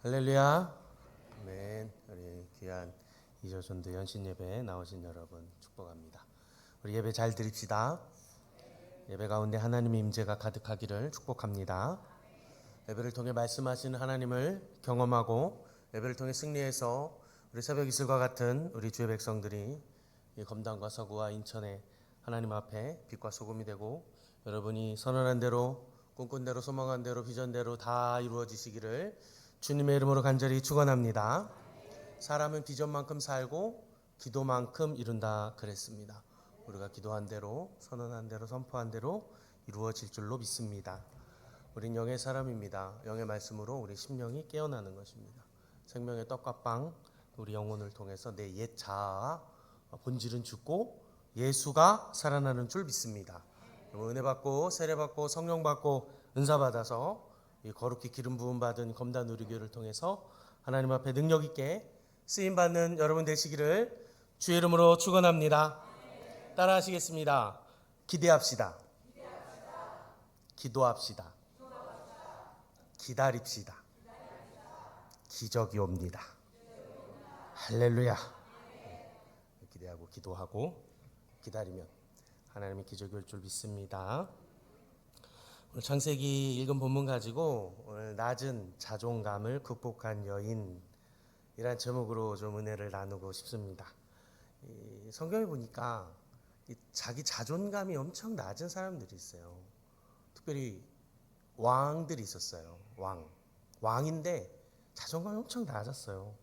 할렐루야. 아멘. 우리 귀한 이조전도 연신 예배에 나오신 여러분 축복합니다. 우리 예배 잘 드립시다. 예배 가운데 하나님의 임재가 가득하기를 축복합니다. 예배를 통해 말씀하시는 하나님을 경험하고 예배를 통해 승리해서 우리 새벽 이슬과 같은 우리 주의 백성들이 이 검단과 서구와 인천에 하나님 앞에 빛과 소금이 되고 여러분이 선언한 대로 꿈꾼 대로 소망한 대로 비전대로 다 이루어지시기를 주님의 이름으로 간절히 축원합니다. 사람은 비전만큼 살고 기도만큼 이룬다 그랬습니다. 우리가 기도한 대로 선언한 대로 선포한 대로 이루어질 줄로 믿습니다. 우린 영의 사람입니다. 영의 말씀으로 우리 심령이 깨어나는 것입니다. 생명의 떡과 빵, 우리 영혼을 통해서 내 옛 자아 본질은 죽고 예수가 살아나는 줄 믿습니다. 은혜 받고 세례 받고 성령 받고 은사 받아서 이 거룩히 기름 부음 받은 검단 누리교를 통해서 하나님 앞에 능력 있게 쓰임 받는 여러분 되시기를 주의 이름으로 축원합니다. 따라하시겠습니다. 기대합시다. 기도합시다. 기다립시다. 기적이 옵니다. 할렐루야. 기대하고 기도하고 기다리면 하나님의 기적이 올 줄 믿습니다. 오늘 창세기 읽은 본문 가지고 오늘 낮은 자존감을 극복한 여인이란 제목으로 좀 은혜를 나누고 싶습니다. 성경에 보니까 자기 자존감이 엄청 낮은 사람들이 있어요. 특별히 왕들이 있었어요. 왕인데 자존감이 엄청 낮았어요.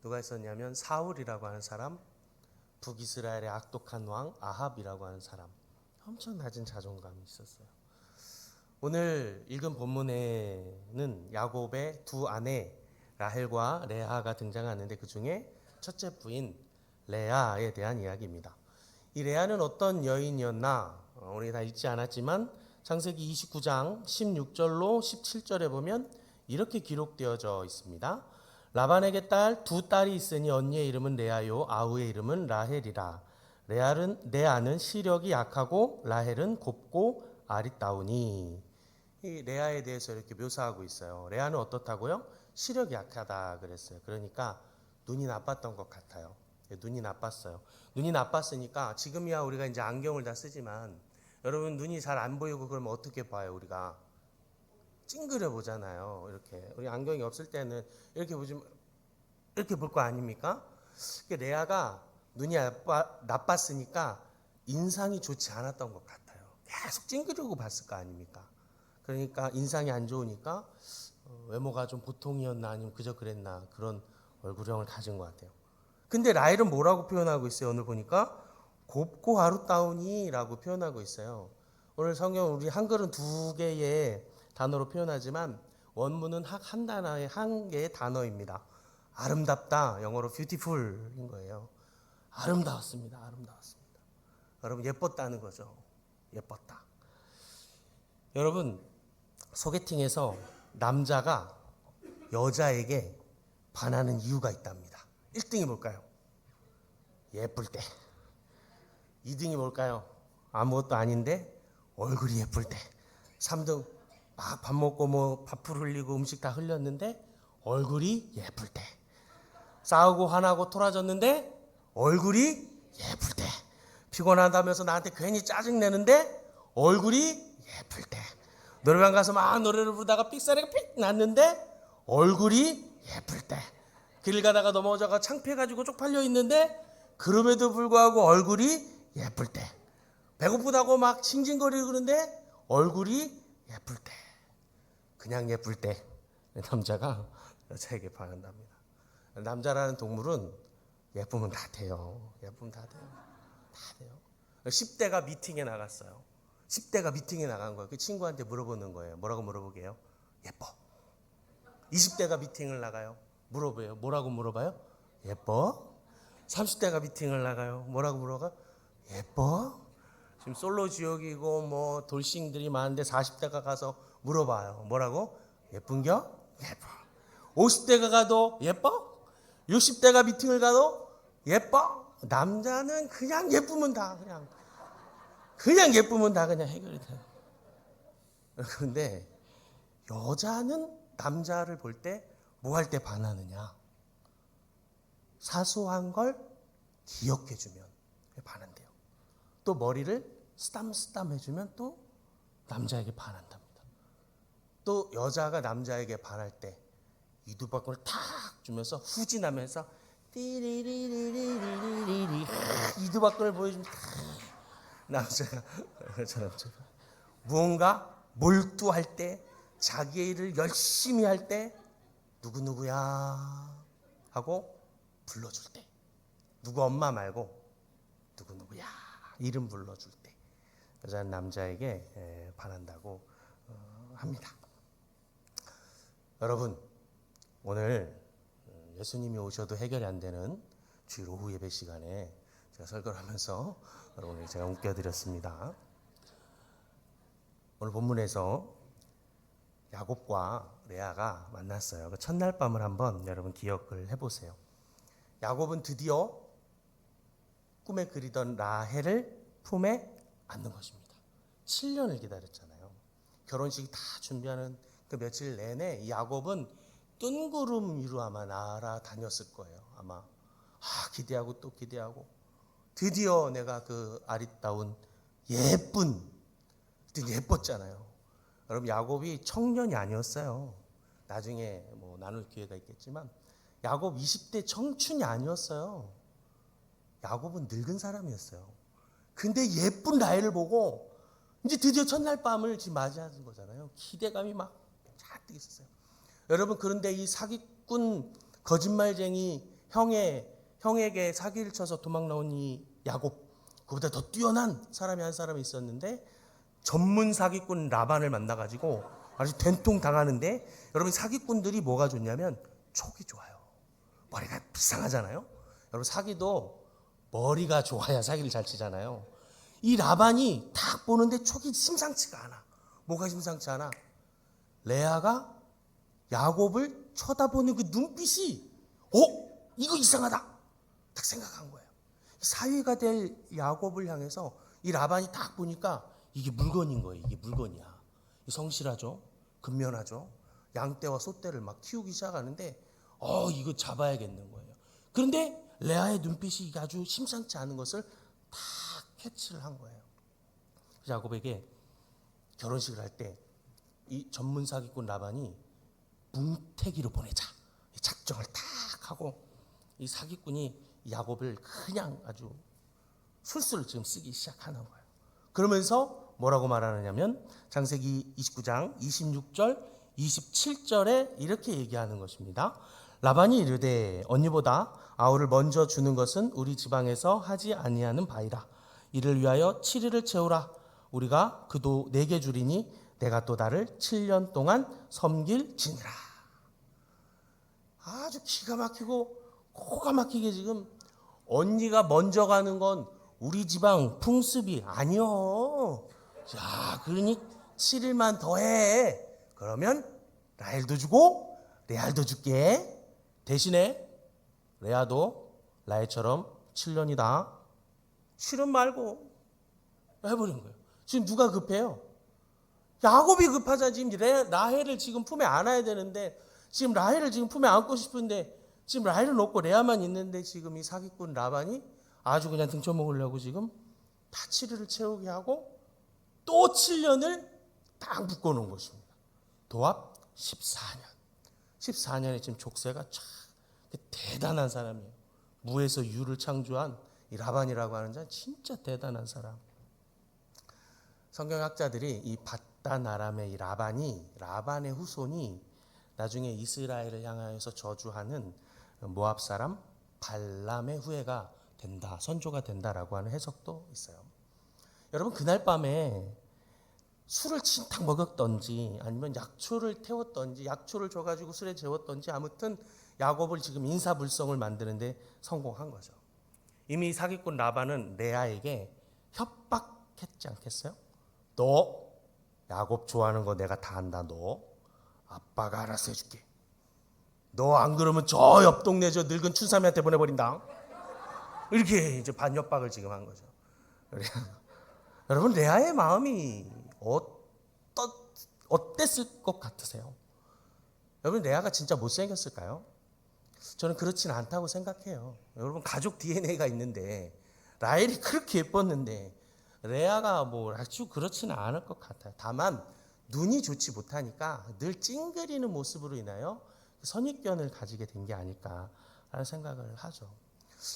누가 있었냐면 사울이라고 하는 사람, 북이스라엘의 악독한 왕 아합이라고 하는 사람, 엄청 낮은 자존감이 있었어요. 오늘 읽은 본문에는 야곱의 두 아내 라헬과 레아가 등장하는데 그 중에 첫째 부인 레아에 대한 이야기입니다. 이 레아는 어떤 여인이었나 우리 다 읽지 않았지만 창세기 29장 16절로 17절에 보면 이렇게 기록되어져 있습니다. 라반에게 두 딸이 있으니 언니의 이름은 레아요 아우의 이름은 라헬이라. 레아는 시력이 약하고 라헬은 곱고 아리따우니. 이 레아에 대해서 이렇게 묘사하고 있어요. 레아는 어떻다고요? 시력이 약하다 그랬어요. 그러니까 눈이 나빴던 것 같아요. 눈이 나빴어요. 눈이 나빴으니까 지금이야 우리가 이제 안경을 다 쓰지만 여러분 눈이 잘 안 보이고 그러면 어떻게 봐요? 우리가 찡그려 보잖아요. 이렇게 우리 안경이 없을 때는 이렇게 보지만 이렇게 볼 거 아닙니까? 레아가 눈이 나빴으니까 인상이 좋지 않았던 것 같아요. 계속 찡그리고 봤을 거 아닙니까? 그러니까 인상이 안 좋으니까 외모가 좀 보통이었나 아니면 그저 그랬나 그런 얼굴형을 가진 것 같아요. 근데 라헬은 뭐라고 표현하고 있어요? 오늘 보니까 곱고 아름다우니라고 표현하고 있어요. 오늘 성경 우리 한글은 두 개의 단어로 표현하지만 원문은 한 단어의 한 개의 단어입니다. 아름답다, 영어로 beautiful인 거예요. 아름다웠습니다. 여러분 예뻤다는 거죠. 예뻤다. 여러분 소개팅에서 남자가 여자에게 반하는 이유가 있답니다. 1등이 뭘까요? 예쁠 때. 2등이 뭘까요? 아무것도 아닌데 얼굴이 예쁠 때. 3등 막 밥 먹고 밥풀 흘리고 음식 다 흘렸는데 얼굴이 예쁠 때. 싸우고 화나고 토라졌는데 얼굴이 예쁠 때. 피곤하다면서 나한테 괜히 짜증내는데 얼굴이 예쁠 때. 노래방 가서 막 노래를 부르다가 삑사리가 삑 났는데 얼굴이 예쁠 때. 길 가다가 넘어져가 창피해가지고 쪽팔려 있는데 그럼에도 불구하고 얼굴이 예쁠 때. 배고프다고 막 징징거리고 그러는데 얼굴이 예쁠 때. 그냥 예쁠 때 남자가 여자에게 반한답니다. 남자라는 동물은 예쁘면 다 돼요. 10대가 미팅에 나갔어요. 10대가 미팅에 나간 거예요. 그 친구한테 물어보는 거예요. 뭐라고 물어보게요? 예뻐. 20대가 미팅을 나가요. 물어봐요. 뭐라고 물어봐요? 예뻐. 30대가 미팅을 나가요. 뭐라고 물어봐요? 예뻐. 지금 솔로 지옥이고 돌싱들이 많은데 40대가 가서 물어봐요. 뭐라고? 예쁜겨? 예뻐. 50대가 가도 예뻐? 60대가 미팅을 가도 예뻐? 남자는 그냥 예쁘면 다 그냥 예쁘면 다 그냥 해결이 돼요. 그런데 여자는 남자를 볼 때 뭐 할 때 반하느냐? 사소한 걸 기억해주면 반한대요. 또 머리를 쓰담쓰담 해주면 또 남자에게 반한답니다. 또 여자가 남자에게 반할 때 이두박근을 탁 주면서 후진하면서 띠리리리리리리리 이두박근을 보여주면 남자가 무언가 몰두할 때, 자기의 일을 열심히 할 때 누구누구야 하고 불러줄 때, 누구 엄마 말고 누구누구야 이름 불러줄 때 여자는 남자에게 반한다고 합니다. 여러분, 오늘 예수님이 오셔도 해결이 안 되는 주일 오후 예배 시간에 제가 설교를 하면서 여러분에게 제가 웃겨드렸습니다. 오늘 본문에서 야곱과 레아가 만났어요. 그 첫날 밤을 한번 여러분 기억을 해보세요. 야곱은 드디어 꿈에 그리던 라헬을 품에 안는 것입니다. 7년을 기다렸잖아요. 결혼식 다 준비하는 그 며칠 내내 야곱은 뜬구름 위로 아마 날아다녔을 거예요. 아마 기대하고 또 기대하고 드디어 내가 그 아리따운 예뻤잖아요. 여러분, 야곱이 청년이 아니었어요. 나중에 뭐 나눌 기회가 있겠지만 야곱 20대 청춘이 아니었어요. 야곱은 늙은 사람이었어요. 근데 예쁜 라헬을 보고 이제 드디어 첫날 밤을 지금 맞이하는 거잖아요. 기대감이 막 잔뜩 있었어요. 여러분, 그런데 이 사기꾼 거짓말쟁이 형에게 사기를 쳐서 도망 나온 이 야곱, 그보다 더 뛰어난 사람이 한 사람이 있었는데 전문 사기꾼 라반을 만나가지고 아주 된통 당하는데, 여러분, 사기꾼들이 뭐가 좋냐면 촉이 좋아요. 머리가 비상하잖아요. 여러분, 사기도 머리가 좋아야 사기를 잘 치잖아요. 이 라반이 딱 보는데 촉이 심상치가 않아. 뭐가 심상치 않아? 레아가 야곱을 쳐다보는 그 눈빛이 이거 이상하다 딱 생각한 거예요. 사위가 될 야곱을 향해서 이 라반이 딱 보니까 이게 물건인 거예요. 이게 물건이야. 성실하죠. 근면하죠. 양떼와 소떼를 막 키우기 시작하는데 이거 잡아야겠는 거예요. 그런데 레아의 눈빛이 아주 심상치 않은 것을 다 캐치를 한 거예요. 야곱에게 결혼식을 할 때 이 전문 사기꾼 라반이 뭉태기로 보내자 작정을 딱 하고 이 사기꾼이 야곱을 그냥 아주 술수를 지금 쓰기 시작하는 거예요. 그러면서 뭐라고 말하느냐면 창세기 29장 26절 27절에 이렇게 얘기하는 것입니다. 라반이 이르되 언니보다 아우를 먼저 주는 것은 우리 지방에서 하지 아니하는 바이라. 이를 위하여 7일을 채우라. 우리가 그도 내게 주리니 내가 또 나를 7년 동안 섬길지니라. 아주 기가 막히고 코가 막히게 지금 언니가 먼저 가는 건 우리 지방 풍습이 아니요. 자, 그러니 7일만 더 해. 그러면 라헬도 주고 레알도 줄게. 대신에 레아도 라헬처럼 7년이다. 7은 말고 해버린 거예요. 지금 누가 급해요? 야곱이 급하자. 지금 라헬을 지금 품에 안아야 되는데, 지금 라헬을 지금 품에 안고 싶은데 지금 라헬은 없고 레아만 있는데, 지금 이 사기꾼 라반이 아주 그냥 등쳐먹으려고 지금 다 7일을 채우게 하고 또 7년을 딱 묶어놓은 것입니다. 도합 14년. 14년에 지금 족쇄가 쫙 대단한 사람이에요. 무에서 유를 창조한 이 라반이라고 하는 자 진짜 대단한 사람. 성경학자들이 이 바단 아람의 이 라반의 후손이 나중에 이스라엘을 향하여서 저주하는 모압 사람 발람의 후예가 된다, 선조가 된다라고 하는 해석도 있어요. 여러분, 그날 밤에 술을 진탕 먹였던지 아니면 약초를 태웠던지 약초를 줘가지고 술에 재웠던지 아무튼 야곱을 지금 인사불성을 만드는데 성공한 거죠. 이미 사기꾼 라반은 레아에게 협박했지 않겠어요? 너 야곱 좋아하는 거 내가 다 안다. 너 아빠가 알아서 해줄게. 너 안 그러면 저 옆 동네 저 늙은 춘삼이한테 보내버린다. 이렇게 이제 반협박을 지금 한 거죠. 여러분, 레아의 마음이 어땠을 것 같으세요? 여러분 레아가 진짜 못생겼을까요? 저는 그렇진 않다고 생각해요. 여러분 가족 DNA가 있는데 라헬이 그렇게 예뻤는데 레아가 뭐 아주 그렇지는 않을 것 같아요. 다만 눈이 좋지 못하니까 늘 찡그리는 모습으로 인하여 선입견을 가지게 된 게 아닐까라는 생각을 하죠.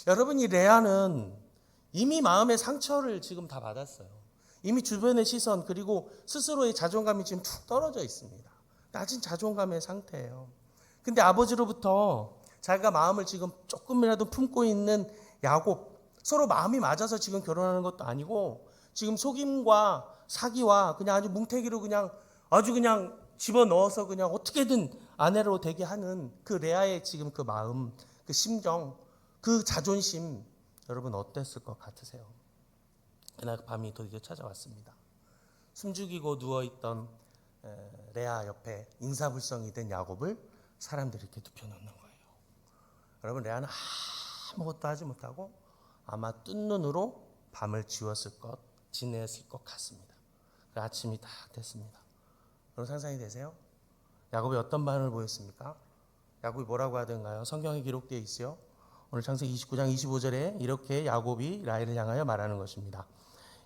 여러분 이 레아는 이미 마음의 상처를 지금 다 받았어요. 이미 주변의 시선 그리고 스스로의 자존감이 지금 툭 떨어져 있습니다. 낮은 자존감의 상태예요. 근데 아버지로부터 자기가 마음을 지금 조금이라도 품고 있는 야곱, 서로 마음이 맞아서 지금 결혼하는 것도 아니고 지금 속임과 사기와 그냥 아주 뭉태기로 그냥 아주 그냥 집어넣어서 그냥 어떻게든 아내로 되게 하는 그 레아의 지금 그 마음, 그 심정, 그 자존심 여러분 어땠을 것 같으세요? 그날 밤이 드디어 찾아왔습니다. 숨죽이고 누워있던 레아 옆에 인사불성이 된 야곱을 사람들이 이렇게 눕혀놓는 거예요. 여러분 레아는 아무것도 하지 못하고 아마 뜬 눈으로 밤을 지냈을 것 같습니다. 그 아침이 딱 됐습니다. 여러분 상상이 되세요? 야곱이 어떤 반응을 보였습니까? 야곱이 뭐라고 하던가요? 성경에 기록되어 있어요. 오늘 창세기 29장 25절에 이렇게 야곱이 라헬을 향하여 말하는 것입니다.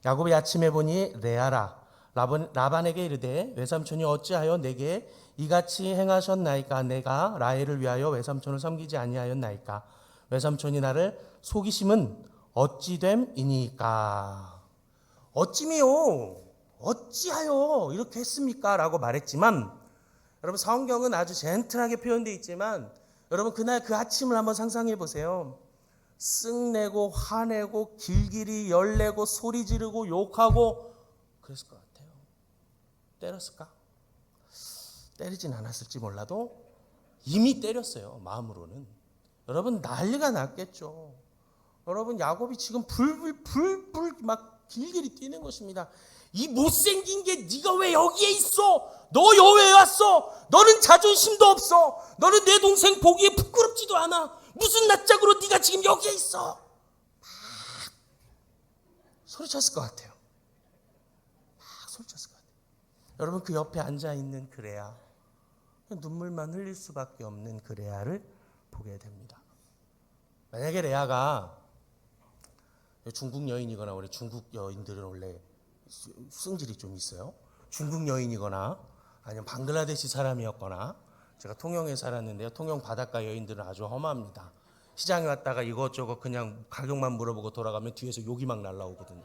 야곱이 아침에 보니 레아라 라반에게 이르되 외삼촌이 어찌하여 내게 이같이 행하셨나이까? 내가 라헬을 위하여 외삼촌을 섬기지 아니하였나이까? 외삼촌이 나를 속이심은 어찌됨이니까? 어찌미요? 어찌하여 이렇게 했습니까? 라고 말했지만 여러분 성경은 아주 젠틀하게 표현되어 있지만 여러분 그날 그 아침을 한번 상상해 보세요. 쓱내고 화내고 길길이 열내고 소리 지르고 욕하고 그랬을 것 같아요. 때렸을까? 때리진 않았을지 몰라도 이미 때렸어요. 마음으로는. 여러분 난리가 났겠죠. 여러분 야곱이 지금 불불 막 길길이 뛰는 것입니다. 이 못생긴 게 네가 왜 여기에 있어? 너 왜 왔어? 너는 자존심도 없어. 너는 내 동생 보기에 부끄럽지도 않아. 무슨 낯짝으로 네가 지금 여기에 있어? 막 소리쳤을 것 같아요. 막 소리쳤을 것 같아요. 여러분 그 옆에 앉아있는 그 레아, 눈물만 흘릴 수밖에 없는 그 레아를 보게 됩니다. 만약에 레아가 중국 여인이거나 우리 중국 여인들은 원래 승질이 좀 있어요. 중국 여인이거나 아니면 방글라데시 사람이었거나 제가 통영에 살았는데요. 통영 바닷가 여인들은 아주 험합니다. 시장에 왔다가 이것저것 그냥 가격만 물어보고 돌아가면 뒤에서 욕이 막 날라오거든요.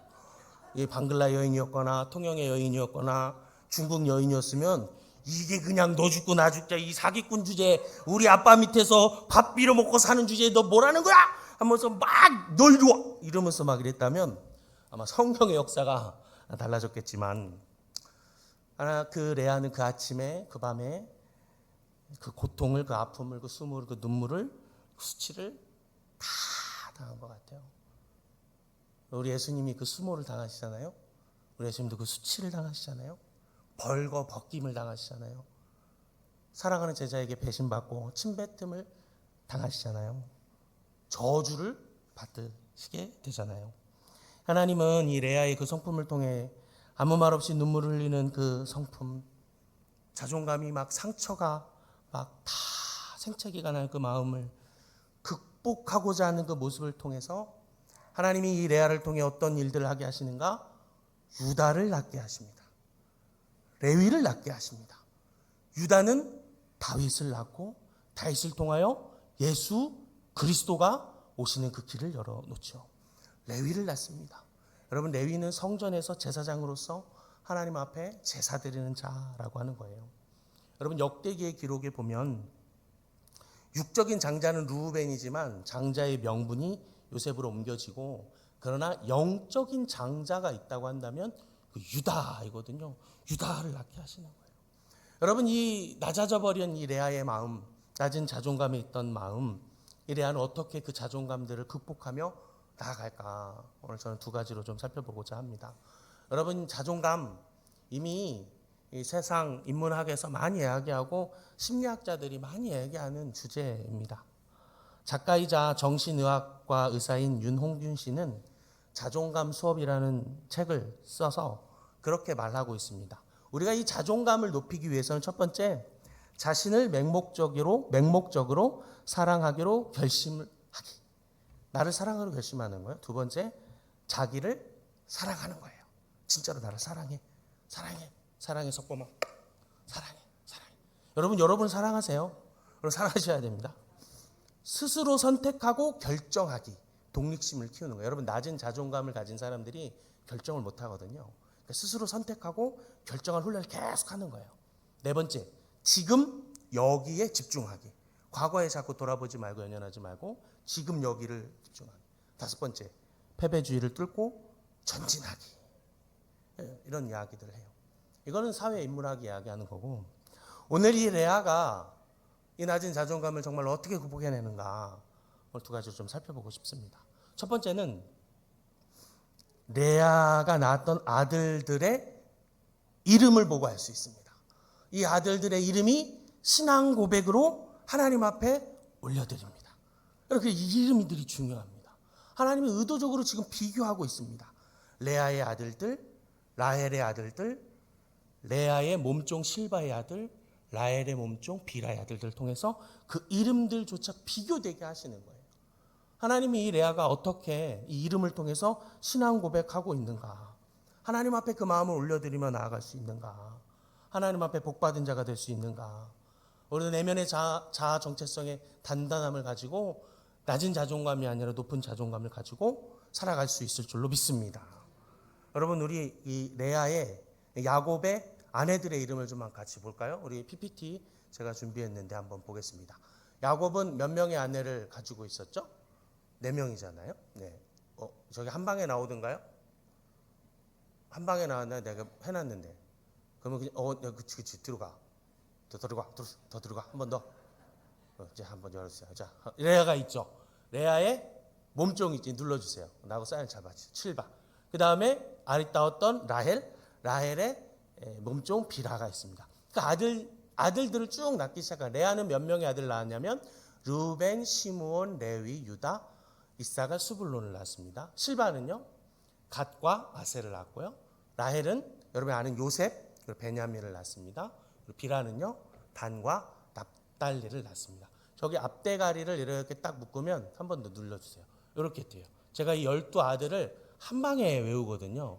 이 방글라 여인이었거나 통영의 여인이었거나 중국 여인이었으면 이게 그냥 너 죽고 나 죽자 이 사기꾼 주제에 우리 아빠 밑에서 밥 빌어 먹고 사는 주제에 너 뭐라는 거야? 하면서 막 너 이리 와 이러면서 막 이랬다면 아마 성경의 역사가 달라졌겠지만 그 레아는 그 아침에 그 밤에 그 고통을 그 아픔을 그 수모를 그 눈물을 그 수치를 다 당한 것 같아요. 우리 예수님이 그 수모를 당하시잖아요. 우리 예수님도 그 수치를 당하시잖아요. 벌거 벗김을 당하시잖아요. 사랑하는 제자에게 배신받고 침뱉음을 당하시잖아요. 저주를 받으시게 되잖아요. 하나님은 이 레아의 그 성품을 통해 아무 말 없이 눈물을 흘리는 그 성품, 자존감이 막 상처가 막 다 생채기가 날 그 마음을 극복하고자 하는 그 모습을 통해서 하나님이 이 레아를 통해 어떤 일들을 하게 하시는가? 유다를 낳게 하십니다. 레위를 낳게 하십니다. 유다는 다윗을 낳고 다윗을 통하여 예수 그리스도가 오시는 그 길을 열어놓죠. 레위를 낳습니다. 여러분 레위는 성전에서 제사장으로서 하나님 앞에 제사 드리는 자라고 하는 거예요. 여러분 역대기의 기록에 보면 육적인 장자는 르우벤이지만 장자의 명분이 요셉으로 옮겨지고 그러나 영적인 장자가 있다고 한다면 그 유다이거든요. 유다를 낳게 하시는 거예요. 여러분 이 낮아져버린 이 레아의 마음, 낮은 자존감에 있던 마음, 이 레아는 어떻게 그 자존감들을 극복하며 나아갈까? 오늘 저는 두 가지로 좀 살펴보고자 합니다. 여러분 자존감 이미 이 세상 인문학에서 많이 이야기하고 심리학자들이 많이 얘기하는 주제입니다. 작가이자 정신의학과 의사인 윤홍균 씨는 자존감 수업이라는 책을 써서 그렇게 말하고 있습니다. 우리가 이 자존감을 높이기 위해서는 첫 번째 자신을 맹목적으로 사랑하기로 결심을 하기. 나를 사랑하기로 결심하는 거예요. 두 번째, 자기를 사랑하는 거예요. 진짜로 나를 사랑해. 석범아. 사랑해. 여러분 사랑하세요. 여러분 사랑하셔야 됩니다. 스스로 선택하고 결정하기. 독립심을 키우는 거예요. 여러분 낮은 자존감을 가진 사람들이 결정을 못 하거든요. 그러니까 스스로 선택하고 결정할 훈련을 계속 하는 거예요. 네 번째, 지금 여기에 집중하기. 과거에 자꾸 돌아보지 말고 연연하지 말고 지금 여기를 집중하기. 다섯 번째, 패배주의를 뚫고 전진하기. 이런 이야기들을 해요. 이거는 사회 인문학이 이야기하는 거고, 오늘 이 레아가 이 낮은 자존감을 정말 어떻게 극복해내는가, 오늘 두 가지를 좀 살펴보고 싶습니다. 첫 번째는 레아가 낳았던 아들들의 이름을 보고 알 수 있습니다. 이 아들들의 이름이 신앙 고백으로 하나님 앞에 올려드립니다. 이렇게 이 이름들이 중요합니다. 하나님이 의도적으로 지금 비교하고 있습니다. 레아의 아들들, 라헬의 아들들, 레아의 몸종 실바의 아들, 라헬의 몸종 빌하의 아들들을 통해서 그 이름들조차 비교되게 하시는 거예요. 하나님이 이 레아가 어떻게 이 이름을 통해서 신앙 고백하고 있는가, 하나님 앞에 그 마음을 올려드리며 나아갈 수 있는가, 하나님 앞에 복받은 자가 될 수 있는가, 우리는 내면의 자아 정체성의 단단함을 가지고 낮은 자존감이 아니라 높은 자존감을 가지고 살아갈 수 있을 줄로 믿습니다. 여러분, 우리 이 레아의 야곱의 아내들의 이름을 좀 같이 볼까요? 우리 PPT 제가 준비했는데 한번 보겠습니다. 야곱은 몇 명의 아내를 가지고 있었죠? 4명이잖아요. 네. 저기 한 방에 나오던가요? 한 방에 나왔나요? 내가 해놨는데. 그러면 그냥 그치 들어가. 더 들어가. 한 번 더. 이제 한번 열어주세요. 자, 레아가 있죠. 레아의 몸종 있지. 눌러주세요. 나하고 사인 잘 맞죠. 7번. 그 다음에 아리따웠던 라헬의 몸종 빌하가 있습니다. 그 아들들을 쭉 낳기 시작한. 레아는 몇 명의 아들을 낳았냐면 르벤, 시므온, 레위, 유다, 이사갈, 스불론을 낳았습니다. 실바는요 갓과 아셀을 낳았고요. 라헬은 여러분이 아는 요셉, 그리고 베냐민을 낳았습니다. 그리고 빌하는요 단과 납달리를 낳았습니다. 저기 앞대가리를 이렇게 딱 묶으면 한 번 더 눌러주세요. 이렇게 돼요. 제가 이 12아들을 한 방에 외우거든요.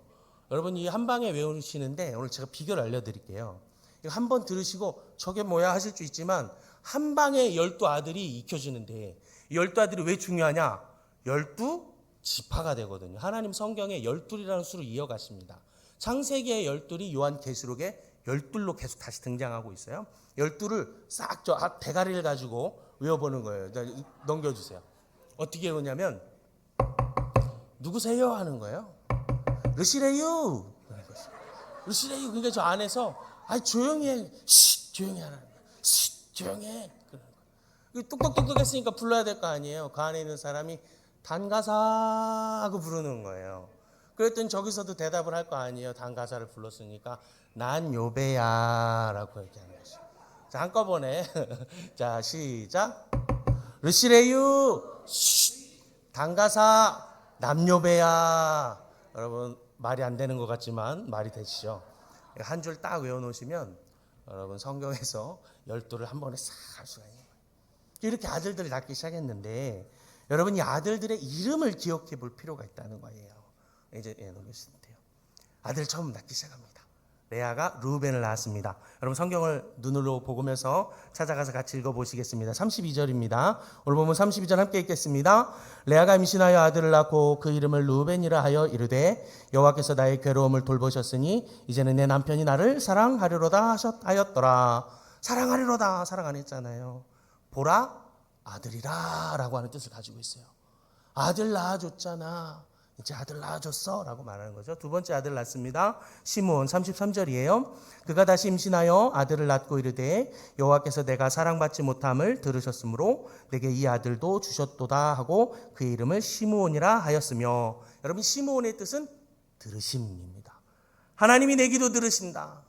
여러분 이 한 방에 외우시는데 오늘 제가 비결을 알려드릴게요. 이거 한번 들으시고 저게 뭐야 하실 수 있지만 한 방에 12아들이 익혀지는데 이 12아들이 왜 중요하냐? 12지파가 되거든요. 하나님 성경에 12이라는 수를 이어가십니다. 창세기의 12이 요한계시록에 12로 계속 다시 등장하고 있어요. 12를 싹 저 대가리를 가지고 외워보는 거예요. 넘겨주세요. 어떻게 외우냐면 누구세요? 하는 거예요. 르시레유. 르시레유. 그러니까 저 안에서 조용히 해. 조용히 하라는 거예요. 조용히 해. 뚝뚝뚝뚝 했으니까 불러야 될 거 아니에요. 그 안에 있는 사람이 단가사 하고 부르는 거예요. 그랬더니 저기서도 대답을 할 거 아니에요. 단가사를 불렀으니까 난 요배야 라고 얘기하는 거죠. 자, 한꺼번에 자 시작. 르시레유. 단가사 남요배야. 여러분 말이 안 되는 것 같지만 말이 되시죠. 한 줄 딱 외워놓으시면 여러분 성경에서 12를 한 번에 싹 할 수가 있는 거예요. 이렇게 아들들을 낳기 시작했는데 여러분 이 아들들의 이름을 기억해 볼 필요가 있다는 거예요. 이제 넘기시면 돼요. 아들 처음 낳기 시작합니다. 레아가 르우벤을 낳았습니다. 여러분 성경을 눈으로 보면서 찾아가서 같이 읽어보시겠습니다. 32절입니다. 오늘 보면 32절 함께 읽겠습니다. 레아가 임신하여 아들을 낳고 그 이름을 르우벤이라 하여 이르되 여호와께서 나의 괴로움을 돌보셨으니 이제는 내 남편이 나를 사랑하리로다 하였더라. 사랑하리로다. 사랑 안 했잖아요. 보라 아들이라 라고 하는 뜻을 가지고 있어요. 아들 낳아줬잖아. 이제 아들 낳아줬어 라고 말하는 거죠. 두 번째 아들 낳습니다. 시므온 33절이에요. 그가 다시 임신하여 아들을 낳고 이르되 여호와께서 내가 사랑받지 못함을 들으셨으므로 내게 이 아들도 주셨도다 하고 그 이름을 시므온이라 하였으며. 여러분 시므온의 뜻은 들으심입니다. 하나님이 내 기도 들으신다.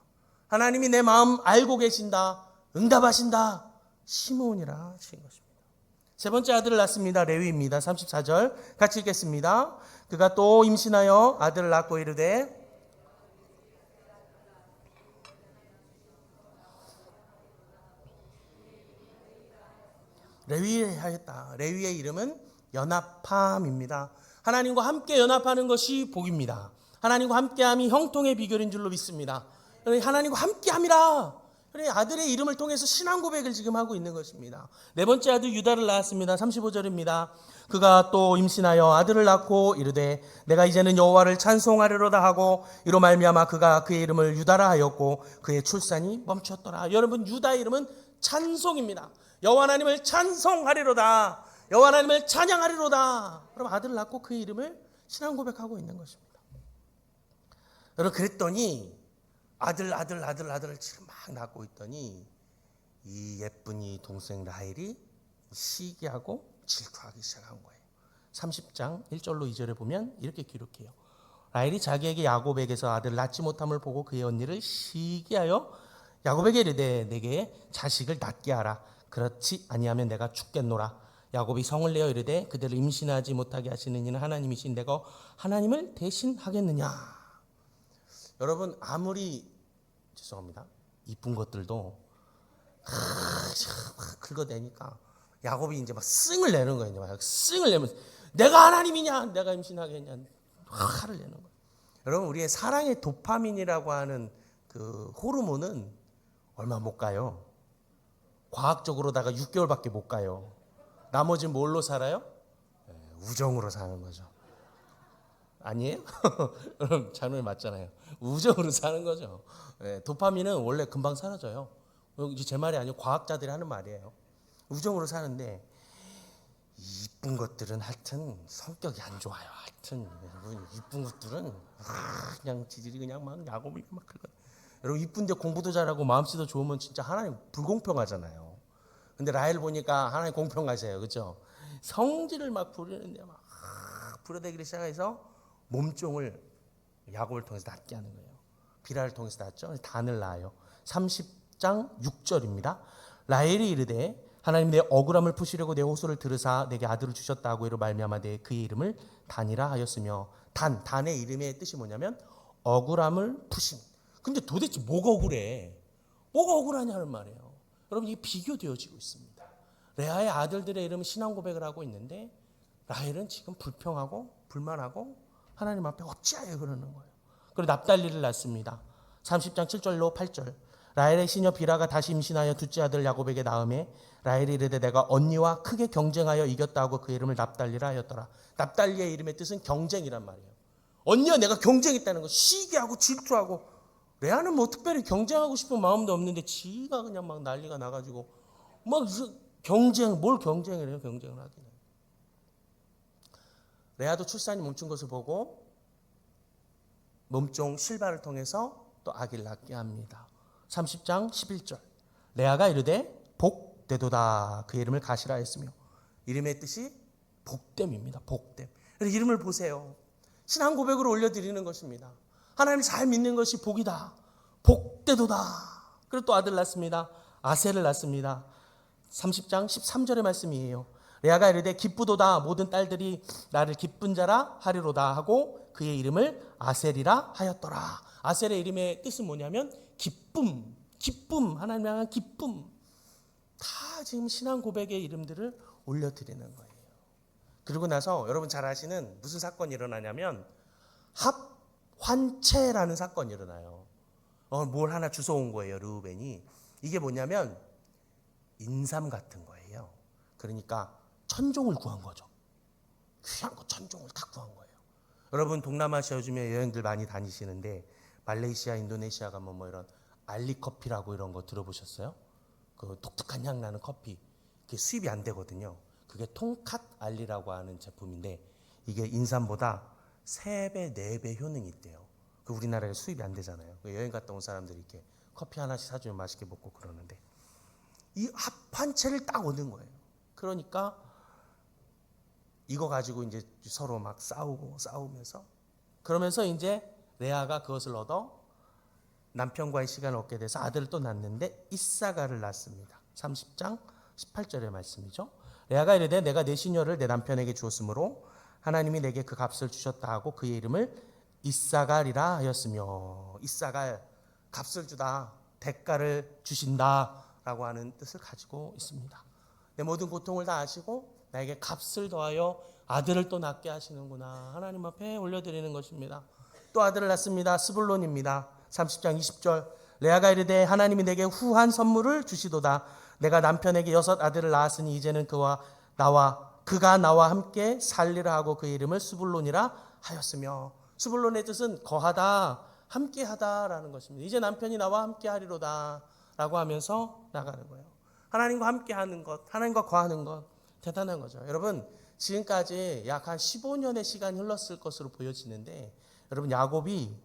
하나님이 내 마음 알고 계신다. 응답하신다. 시므온이라 하신 것입니다. 세 번째 아들을 낳습니다. 레위입니다. 34절 같이 읽겠습니다. 그가 또 임신하여 아들을 낳고 이르되 레위에 하였다. 레위의 이름은 연합함입니다. 하나님과 함께 연합하는 것이 복입니다. 하나님과 함께함이 형통의 비결인 줄로 믿습니다. 하나님과 함께함이라. 아들의 이름을 통해서 신앙 고백을 지금 하고 있는 것입니다. 네 번째 아들 유다를 낳았습니다. 35절입니다. 그가 또 임신하여 아들을 낳고 이르되 내가 이제는 여호와를 찬송하리로다 하고 이로 말미암아 그가 그의 이름을 유다라 하였고 그의 출산이 멈췄더라. 여러분, 유다의 이름은 찬송입니다. 여호와 하나님을 찬송하리로다. 여호와 하나님을 찬양하리로다. 그럼 아들을 낳고 그의 이름을 신앙 고백하고 있는 것입니다. 여러분, 그랬더니 아들을 지금 막 낳고 있더니 이 예쁜이 동생 라헬이 시기하고 질투하기 시작한 거예요. 30장 1절로 2절에 보면 이렇게 기록해요. 라헬이 자기에게 야곱에게서 아들을 낳지 못함을 보고 그의 언니를 시기하여 야곱에게 이르되 내게 자식을 낳게 하라. 그렇지 아니하면 내가 죽겠노라. 야곱이 성을 내어 이르되 그들을 임신하지 못하게 하시는 이는 하나님이신 내가 하나님을 대신하겠느냐. 여러분, 아무리 죄송합니다. 이쁜 것들도 긁어대니까 야곱이 이제 막 씀을 내는 거예요. 막 씀을 내면서 내가 하나님이냐, 내가 임신하겠냐, 화를 내는 거예요. 여러분, 우리의 사랑의 도파민이라고 하는 그 호르몬은 얼마 못 가요. 과학적으로다가 6개월밖에 못 가요. 나머지는 뭘로 살아요? 우정으로 사는 거죠. 아니에요? 여러분, 잘못 맞잖아요. 우정으로 사는 거죠. 도파민은 원래 금방 사라져요. 이제 제 말이 아니고 과학자들이 하는 말이에요. 우정으로 사는데 이쁜 것들은 하여튼 성격이 안 좋아요. 하여튼 이쁜 것들은 그냥 지들이 그냥 막 야곱이 막 그거. 여러분, 이쁜데 공부도 잘하고 마음씨도 좋으면 진짜 하나님 불공평하잖아요. 근데 라헬 보니까 하나님 공평하세요. 그렇죠? 성질을 막 부리는데 막 부려대기를 시작해서 몸종을 야곱을 통해서 낳게 하는 거예요. 비라를 통해서 낳았죠. 단을 낳아요. 30장 6절입니다. 라헬이 이르되 하나님 내 억울함을 푸시려고 내 호소를 들으사 내게 아들을 주셨다고 이로 말미암아 내 그의 이름을 단이라 하였으며 단의 이름의 뜻이 뭐냐면 억울함을 푸심. 근데 도대체 뭐가 억울해? 뭐가 억울하냐는 말이에요. 여러분, 이게 비교되어지고 있습니다. 레아의 아들들의 이름은 신앙 고백을 하고 있는데 라헬은 지금 불평하고 불만하고 하나님 앞에 어찌하여 그러는 거예요. 그리고 납달리를 낳습니다. 30장 7절로 8절. 라헬의 시녀 비라가 다시 임신하여 둘째 아들 야곱에게 낳음에 라헬이 이르되 내가 언니와 크게 경쟁하여 이겼다 하고 그 이름을 납달리라 하였더라. 납달리의 이름의 뜻은 경쟁이란 말이에요. 언니와 내가 경쟁했다는 거, 시기하고 질투하고. 레아는 뭐 특별히 경쟁하고 싶은 마음도 없는데 지가 그냥 막 난리가 나가지고 막 경쟁, 뭘 경쟁을 해요? 경쟁을 하기는. 레아도 출산이 멈춘 것을 보고 몸종 실바를 통해서 또 아기를 낳게 합니다. 30장 11절. 레아가 이르되 복되도다. 그 이름을 가시라 했으며 이름의 뜻이 복됨입니다. 복됨. 이름을 보세요. 신앙 고백으로 올려드리는 것입니다. 하나님을 잘 믿는 것이 복이다. 복되도다. 그리고 또 아들 낳습니다. 아셀을 낳습니다. 30장 13절의 말씀이에요. 레아가 이르되 기쁘도다. 모든 딸들이 나를 기쁜 자라 하리로다 하고 그의 이름을 아셀이라 하였더라. 아셀의 이름의 뜻은 뭐냐면 기쁨, 기쁨, 하나님 향한 기쁨. 다 지금 신앙 고백의 이름들을 올려드리는 거예요. 그리고 나서 여러분 잘 아시는 무슨 사건이 일어나냐면 합환체라는 사건이 일어나요. 뭘 하나 주워온 거예요, 르우벤이. 이게 뭐냐면 인삼 같은 거예요. 그러니까 천종을 구한 거죠. 귀한 거 천종을 다 구한 거예요. 여러분 동남아시아 요즘에 여행들 많이 다니시는데 말레이시아, 인도네시아 가면 뭐 이런 알리커피라고 이런 거 들어보셨어요? 그 독특한 향 나는 커피. 그게 수입이 안 되거든요. 그게 통캇 알리라고 하는 제품인데 이게 인삼보다 3배, 4배 효능이 있대요. 그 우리나라에 수입이 안 되잖아요. 여행 갔다 온 사람들이 이렇게 커피 하나씩 사주면 맛있게 먹고 그러는데 이 합환체를 딱 얻은 거예요. 그러니까 이거 가지고 이제 서로 막 싸우면서 그러면서 이제 레아가 그것을 얻어 남편과의 시간을 얻게 돼서 아들을 또 낳는데 이사가를 낳습니다. 30장 18절의 말씀이죠. 레아가 이르되 내가 내 시녀를 내 남편에게 주었으므로 하나님이 내게 그 값을 주셨다 하고 그의 이름을 이사갈이라 하였으며 이사갈, 값을 주다, 대가를 주신다 라고 하는 뜻을 가지고 있습니다. 내 모든 고통을 다 아시고 나에게 값을 더하여 아들을 또 낳게 하시는구나. 하나님 앞에 올려드리는 것입니다. 또 아들을 낳습니다. 스불론입니다. 30장 20절. 레아가 이르되 하나님이 내게 후한 선물을 주시도다. 내가 남편에게 6 아들을 낳았으니 이제는 그가 나와 함께 살리라 하고 그 이름을 스불론이라 하였으며, 스불론의 뜻은 거하다, 함께하다라는 것입니다. 이제 남편이 나와 함께하리로다 라고 하면서 나가는 거예요. 하나님과 함께하는 것, 하나님과 거하는 것, 대단한 거죠. 여러분, 지금까지 약 한 15년의 시간이 흘렀을 것으로 보여지는데, 여러분, 야곱이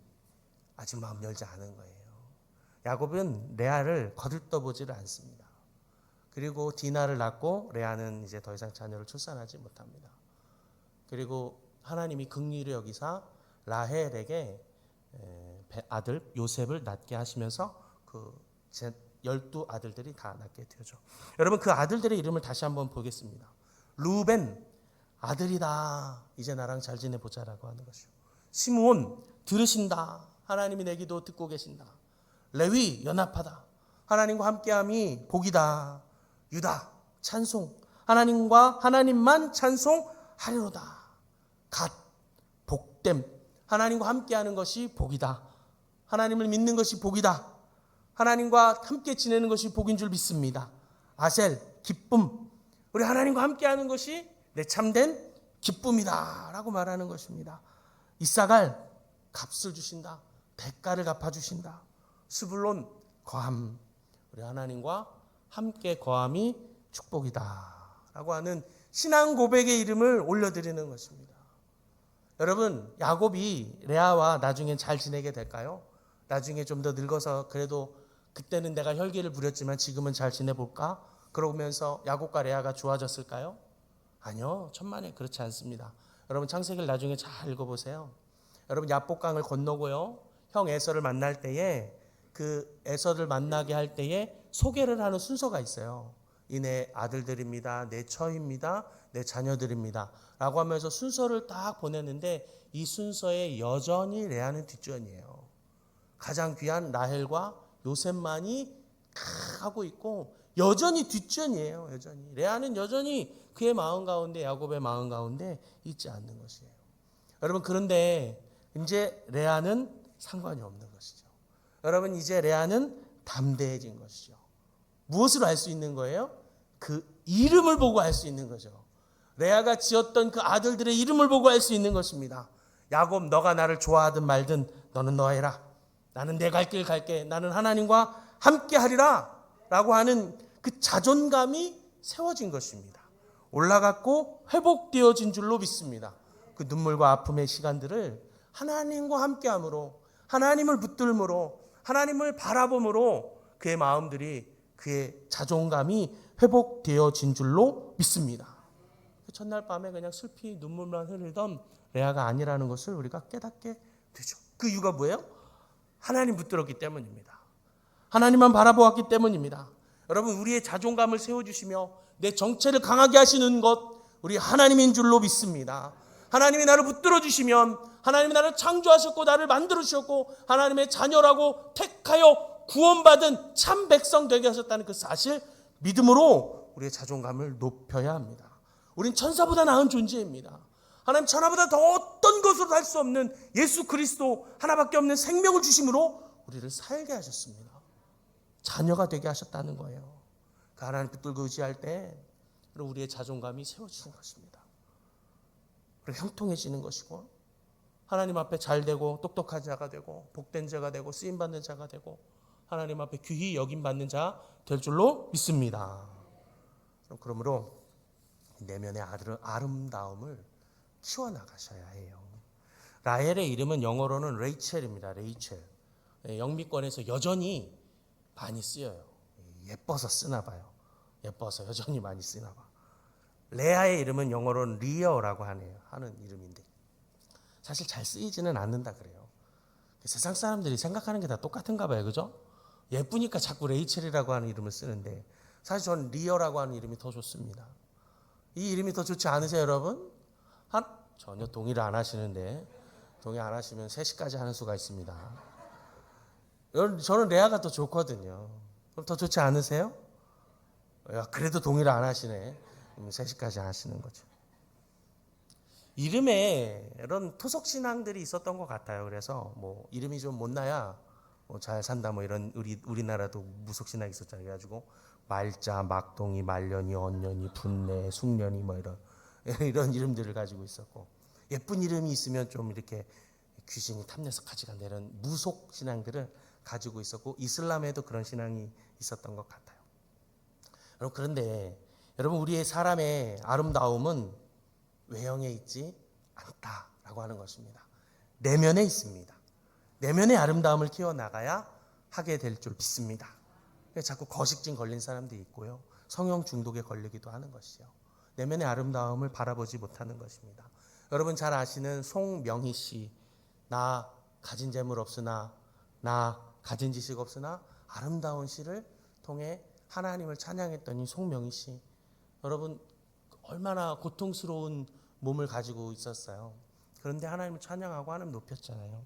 아직 마음 열지 않은 거예요. 야곱은 레아를 거들떠보지를 않습니다. 그리고 디나를 낳고 레아는 이제 더 이상 자녀를 출산하지 못합니다. 그리고 하나님이 긍휼히 여기사 라헬에게 아들 요셉을 낳게 하시면서 그 12 아들들이 다 낳게 되죠. 여러분, 그 아들들의 이름을 다시 한번 보겠습니다. 루벤, 아들이다. 이제 나랑 잘 지내보자라고 하는 것이요. 시므온, 들으신다. 하나님이 내 기도 듣고 계신다. 레위, 연합하다. 하나님과 함께함이 복이다. 유다, 찬송. 하나님만 찬송하리로다. 갓, 복됨. 하나님과 함께하는 것이 복이다. 하나님을 믿는 것이 복이다. 하나님과 함께 지내는 것이 복인 줄 믿습니다. 아셀, 기쁨. 우리 하나님과 함께하는 것이 내 참된 기쁨이다 라고 말하는 것입니다. 이사갈, 값을 주신다. 대가를 갚아주신다. 스불론, 거함. 우리 하나님과 함께 거함이 축복이다 라고 하는 신앙 고백의 이름을 올려드리는 것입니다. 여러분, 야곱이 레아와 나중엔 잘 지내게 될까요? 나중에 좀 더 늙어서 그래도 그때는 내가 혈기를 부렸지만 지금은 잘 지내볼까? 그러면서 야곱과 레아가 좋아졌을까요? 아니요, 천만에 그렇지 않습니다. 여러분, 창세기를 나중에 잘 읽어보세요. 여러분, 야복강을 건너고요, 형 에서를 만날 때에 그 에서를 만나게 할 때에 소개를 하는 순서가 있어요. 이 내 아들들입니다. 내 처입니다. 내 자녀들입니다. 라고 하면서 순서를 딱 보냈는데 이 순서에 여전히 레아는 뒷전이에요. 가장 귀한 라헬과 요셉만이 하고 있고 여전히 뒷전이에요. 여전히. 레아는 여전히 그의 마음 가운데, 야곱의 마음 가운데 있지 않는 것이에요. 여러분, 그런데 이제 레아는 상관이 없는 것이죠. 여러분, 이제 레아는 담대해진 것이죠. 무엇으로 알 수 있는 거예요? 그 이름을 보고 알 수 있는 거죠. 레아가 지었던 그 아들들의 이름을 보고 알 수 있는 것입니다. 야곱, 너가 나를 좋아하든 말든 너는 너 해라. 나는 내 갈 길 갈게. 나는 하나님과 함께 하리라 라고 하는 그 자존감이 세워진 것입니다. 올라갔고 회복되어진 줄로 믿습니다. 그 눈물과 아픔의 시간들을 하나님과 함께함으로, 하나님을 붙들므로, 하나님을 바라봄으로 그의 마음들이, 그의 자존감이 회복되어진 줄로 믿습니다. 첫날 밤에 그냥 슬피 눈물만 흘리던 레아가 아니라는 것을 우리가 깨닫게 되죠. 그 이유가 뭐예요? 하나님 붙들었기 때문입니다. 하나님만 바라보았기 때문입니다. 여러분, 우리의 자존감을 세워주시며 내 정체를 강하게 하시는 것, 우리 하나님인 줄로 믿습니다. 하나님이 나를 붙들어 주시면, 하나님이 나를 창조하셨고 나를 만들어 주셨고 하나님의 자녀라고 택하여 구원받은 참 백성 되게 하셨다는 그 사실, 믿음으로 우리의 자존감을 높여야 합니다. 우린 천사보다 나은 존재입니다. 하나님 천하보다 더 어떤 것으로도 할 수 없는 예수 그리스도 하나밖에 없는 생명을 주심으로 우리를 살게 하셨습니다. 자녀가 되게 하셨다는 거예요. 그 하나님 붙들고 의지할 때 우리의 자존감이 세워지는 것입니다. 그리고 형통해지는 것이고 하나님 앞에 잘되고 똑똑한 자가 되고 복된 자가 되고 쓰임받는 자가 되고 하나님 앞에 귀히 여김받는 자 될 줄로 믿습니다. 그러므로 내면의 아름다움을 키워나가셔야 해요. 라헬의 이름은 영어로는 레이첼입니다. 레이첼. 영미권에서 여전히 많이 쓰여요. 예뻐서 쓰나 봐요. 예뻐서 여전히 많이 쓰나 봐. 레아의 이름은 영어로는 리어라고 하는 이름인데 사실 잘 쓰이지는 않는다 그래요. 세상 사람들이 생각하는 게 다 똑같은가 봐요. 그죠? 예쁘니까 자꾸 레이첼이라고 하는 이름을 쓰는데 사실 저는 리어라고 하는 이름이 더 좋습니다. 이 이름이 더 좋지 않으세요, 여러분? 전혀 동의를 안 하시는데 동의 안 하시면 3시까지 하는 수가 있습니다. 여러분, 저는 레아가 더 좋거든요. 그럼 더 좋지 않으세요? 야, 그래도 동의를 안 하시네. 3시까지 하시는 거죠. 이름에 이런 토속 신앙들이 있었던 것 같아요. 그래서 뭐 이름이 좀 못나야 잘 산다 뭐 이런 우리나라도 무속 신앙이 있었잖아요. 그래가지고 말자, 막동이, 말년이, 언년이, 분내, 숙년이 뭐 이런 이름들을 가지고 있었고, 예쁜 이름이 있으면 좀 이렇게 귀신이 탐내서 가져간다 이런 무속 신앙들을 가지고 있었고, 이슬람에도 그런 신앙이 있었던 것 같아요. 여러분, 그런데 여러분, 우리의 사람의 아름다움은 외형에 있지 않다라고 하는 것입니다. 내면에 있습니다. 내면의 아름다움을 키워나가야 하게 될 줄 믿습니다. 자꾸 거식증 걸린 사람들이 있고요, 성형 중독에 걸리기도 하는 것이요, 내면의 아름다움을 바라보지 못하는 것입니다. 여러분 잘 아시는 송명희 씨, 나 가진 재물 없으나, 나 가진 지식 없으나 아름다운 시를 통해 하나님을 찬양했더니, 송명희 씨, 여러분 얼마나 고통스러운 몸을 가지고 있었어요. 그런데 하나님을 찬양하고 하나님 높였잖아요.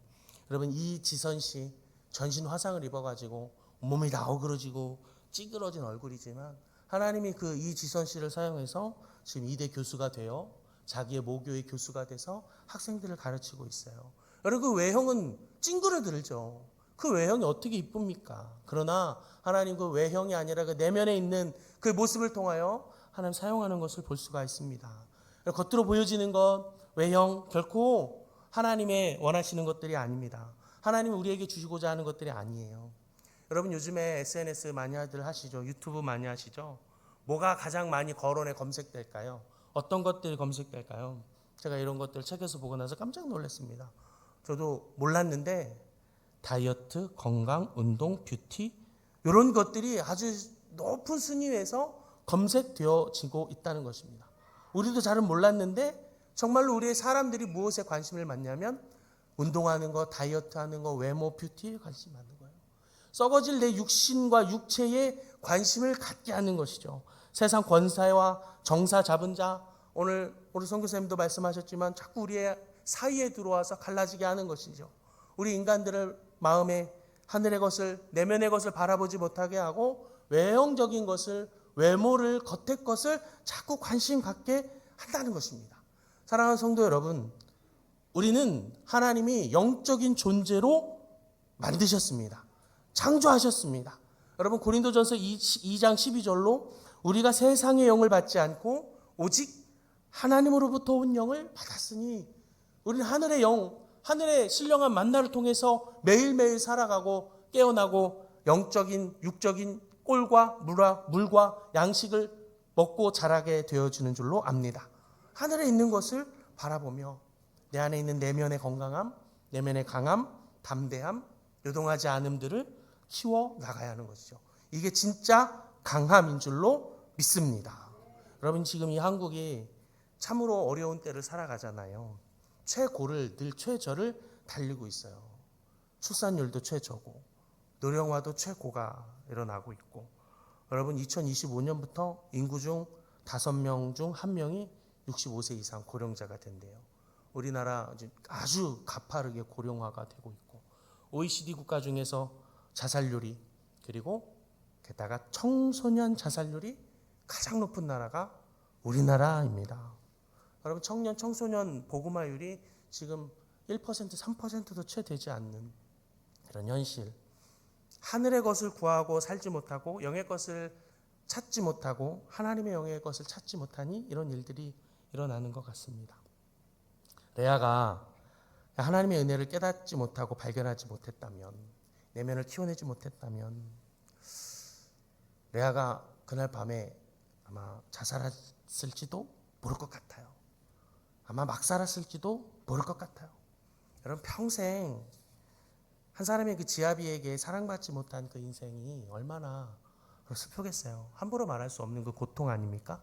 여러분, 이지선 씨 전신 화상을 입어가지고 몸이 다 어그러지고 찌그러진 얼굴이지만, 하나님이 그 이지선 씨를 사용해서 지금 이대 교수가 되어 자기의 모교의 교수가 돼서 학생들을 가르치고 있어요. 여러분, 그 외형은 찡그러들죠. 그 외형이 어떻게 이쁩니까? 그러나 하나님 그 외형이 아니라 그 내면에 있는 그 모습을 통하여 하나님 사용하는 것을 볼 수가 있습니다. 겉으로 보여지는 것, 외형, 결코 하나님의 원하시는 것들이 아닙니다. 하나님이 우리에게 주시고자 하는 것들이 아니에요. 여러분, 요즘에 SNS 많이들 하시죠? 유튜브 많이 하시죠? 뭐가 가장 많이 거론에 검색될까요? 어떤 것들이 검색될까요? 제가 이런 것들 책에서 보고 나서 깜짝 놀랐습니다. 저도 몰랐는데 다이어트, 건강, 운동, 뷰티, 이런 것들이 아주 높은 순위에서 검색되어지고 있다는 것입니다. 우리도 잘은 몰랐는데 정말로 우리의 사람들이 무엇에 관심을 갖냐면 운동하는 거, 다이어트하는 거, 외모, 뷰티에 관심이 많은 거예요. 썩어질 내 육신과 육체에 관심을 갖게 하는 것이죠. 세상 권세와 정사 잡은 자, 오늘 우리 선교사님도 말씀하셨지만 자꾸 우리의 사이에 들어와서 갈라지게 하는 것이죠. 우리 인간들을 마음에 하늘의 것을, 내면의 것을 바라보지 못하게 하고 외형적인 것을, 외모를, 겉의 것을 자꾸 관심 갖게 한다는 것입니다. 사랑하는 성도 여러분, 우리는 하나님이 영적인 존재로 만드셨습니다. 창조하셨습니다. 여러분, 고린도전서 2장 12절로 우리가 세상의 영을 받지 않고 오직 하나님으로부터 온 영을 받았으니, 우리는 하늘의 영, 하늘의 신령한 만나를 통해서 매일매일 살아가고 깨어나고 영적인, 육적인 꼴과 물과 양식을 먹고 자라게 되어주는 줄로 압니다. 하늘에 있는 것을 바라보며 내 안에 있는 내면의 건강함, 내면의 강함, 담대함, 요동하지 않음들을 키워나가야 하는 것이죠. 이게 진짜 강함인 줄로 믿습니다. 여러분, 지금 이 한국이 참으로 어려운 때를 살아가잖아요. 최고를, 늘 최저를 달리고 있어요. 출산율도 최저고 노령화도 최고가 일어나고 있고, 여러분 2025년부터 인구 중 5명 중 1명이 65세 이상 고령자가 된대요. 우리나라 아주 가파르게 고령화가 되고 있고, OECD 국가 중에서 자살률이, 그리고 게다가 청소년 자살률이 가장 높은 나라가 우리나라입니다. 여러분, 청소년 보그마율이 지금 1%, 3%도 채 되지 않는 그런 현실. 하늘의 것을 구하고 살지 못하고 영의 것을 찾지 못하고 하나님의 영의 것을 찾지 못하니 이런 일들이 일어나는 것 같습니다. 레아가 하나님의 은혜를 깨닫지 못하고 발견하지 못했다면, 내면을 키워내지 못했다면, 레아가 그날 밤에 아마 자살했을지도 모를 것 같아요. 아마 막 살았을지도 모를 것 같아요. 여러분, 평생 한 사람의 그 지아비에게 사랑받지 못한 그 인생이 얼마나 슬프겠어요. 함부로 말할 수 없는 그 고통 아닙니까?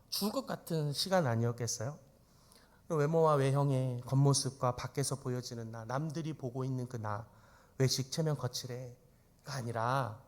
죽을 것 같은 시간 아니었겠어요? 외모와 외형의 겉모습과 밖에서 보여지는 나, 남들이 보고 있는 그 나, 외식, 체면, 거칠애가 아니라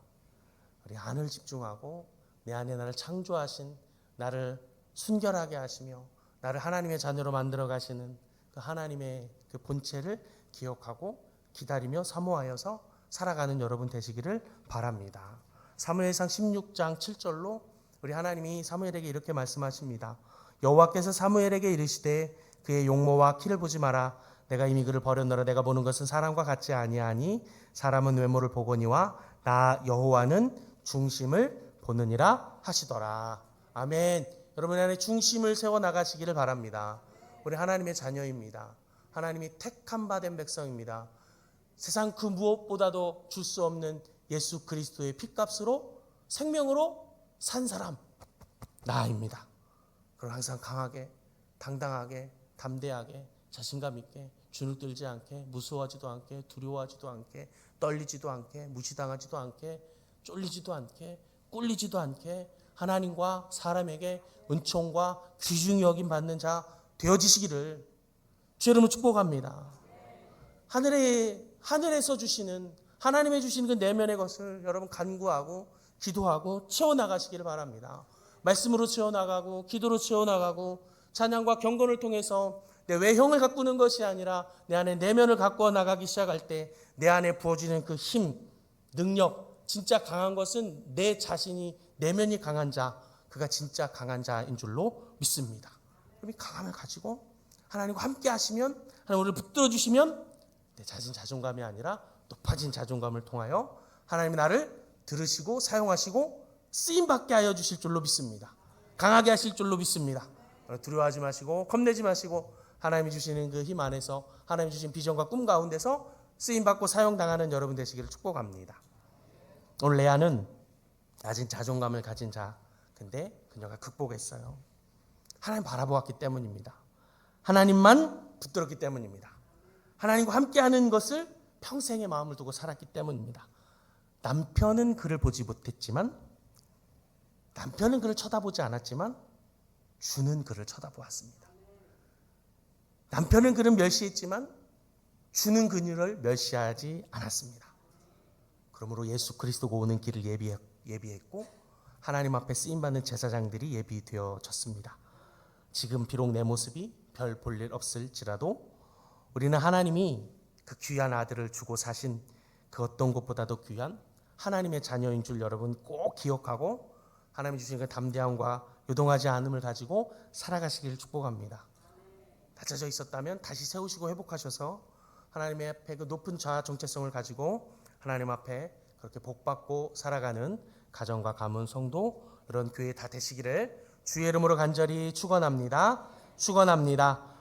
우리 안을 집중하고 내 안에 나를 창조하신, 나를 순결하게 하시며 나를 하나님의 자녀로 만들어 가시는 그 하나님의 그 본체를 기억하고 기다리며 사모하여서 살아가는 여러분 되시기를 바랍니다. 사무엘상 16장 7절로 우리 하나님이 사무엘에게 이렇게 말씀하십니다. 여호와께서 사무엘에게 이르시되 그의 용모와 키를 보지 마라. 내가 이미 그를 버렸노라. 내가 보는 것은 사람과 같지 아니하니 사람은 외모를 보거니와 나 여호와는 중심을 보느니라 하시더라. 아멘. 여러분 안에 중심을 세워 나가시기를 바랍니다. 우리 하나님의 자녀입니다. 하나님이 택한 바 된 백성입니다. 세상 그 무엇보다도 줄 수 없는 예수 그리스도의 핏값으로 생명으로 산 사람 나입니다. 그걸 항상 강하게, 당당하게, 담대하게, 자신감 있게, 주눅 들지 않게, 무서워하지도 않게, 두려워하지도 않게, 떨리지도 않게, 무시당하지도 않게, 쫄리지도 않게, 꿀리지도 않게 하나님과 사람에게 은총과 귀중히 여김 받는 자 되어지시기를 주 이름으로 축복합니다. 하늘에서 주시는, 하나님의 주시는 그 내면의 것을 여러분 간구하고 기도하고 채워나가시기를 바랍니다. 말씀으로 채워나가고 기도로 채워나가고 찬양과 경건을 통해서 내 외형을 가꾸는 것이 아니라 내 안에 내면을 가꾸어 나가기 시작할 때 내 안에 부어지는 그 힘, 능력, 진짜 강한 것은 내 자신이, 내면이 강한 자, 그가 진짜 강한 자인 줄로 믿습니다. 그럼 이 강함을 가지고 하나님과 함께 하시면, 하나님 우리를 붙들어 주시면 내 자신 자존감이 아니라 높아진 자존감을 통하여 하나님이 나를 들으시고 사용하시고 쓰임받게 하여 주실 줄로 믿습니다. 강하게 하실 줄로 믿습니다. 두려워하지 마시고 겁내지 마시고 하나님이 주시는 그 힘 안에서, 하나님이 주신 비전과 꿈 가운데서 쓰임받고 사용당하는 여러분 되시기를 축복합니다. 오늘 레아는 낮은 자존감을 가진 자, 근데 그녀가 극복했어요. 하나님 바라보았기 때문입니다. 하나님만 붙들었기 때문입니다. 하나님과 함께하는 것을 평생의 마음을 두고 살았기 때문입니다. 남편은 그를 보지 못했지만, 남편은 그를 쳐다보지 않았지만 주는 그를 쳐다보았습니다. 남편은 그를 멸시했지만 주는 그녀를 멸시하지 않았습니다. 그러므로 예수 그리스도가 오는 길을 예비했고 하나님 앞에 쓰임받는 제사장들이 예비되어졌습니다. 지금 비록 내 모습이 별 볼 일 없을지라도 우리는 하나님이 그 귀한 아들을 주고 사신 그 어떤 것보다도 귀한 하나님의 자녀인 줄 여러분 꼭 기억하고 하나님이 주신 그 담대함과 요동하지 않음을 가지고 살아가시기를 축복합니다. 다쳐져 있었다면 다시 세우시고 회복하셔서 하나님의 앞에 그 높은 자아 정체성을 가지고 하나님 앞에 그렇게 복받고 살아가는 가정과 가문 성도 이런 교회 다 되시기를 주의 이름으로 간절히 축원합니다. 축원합니다.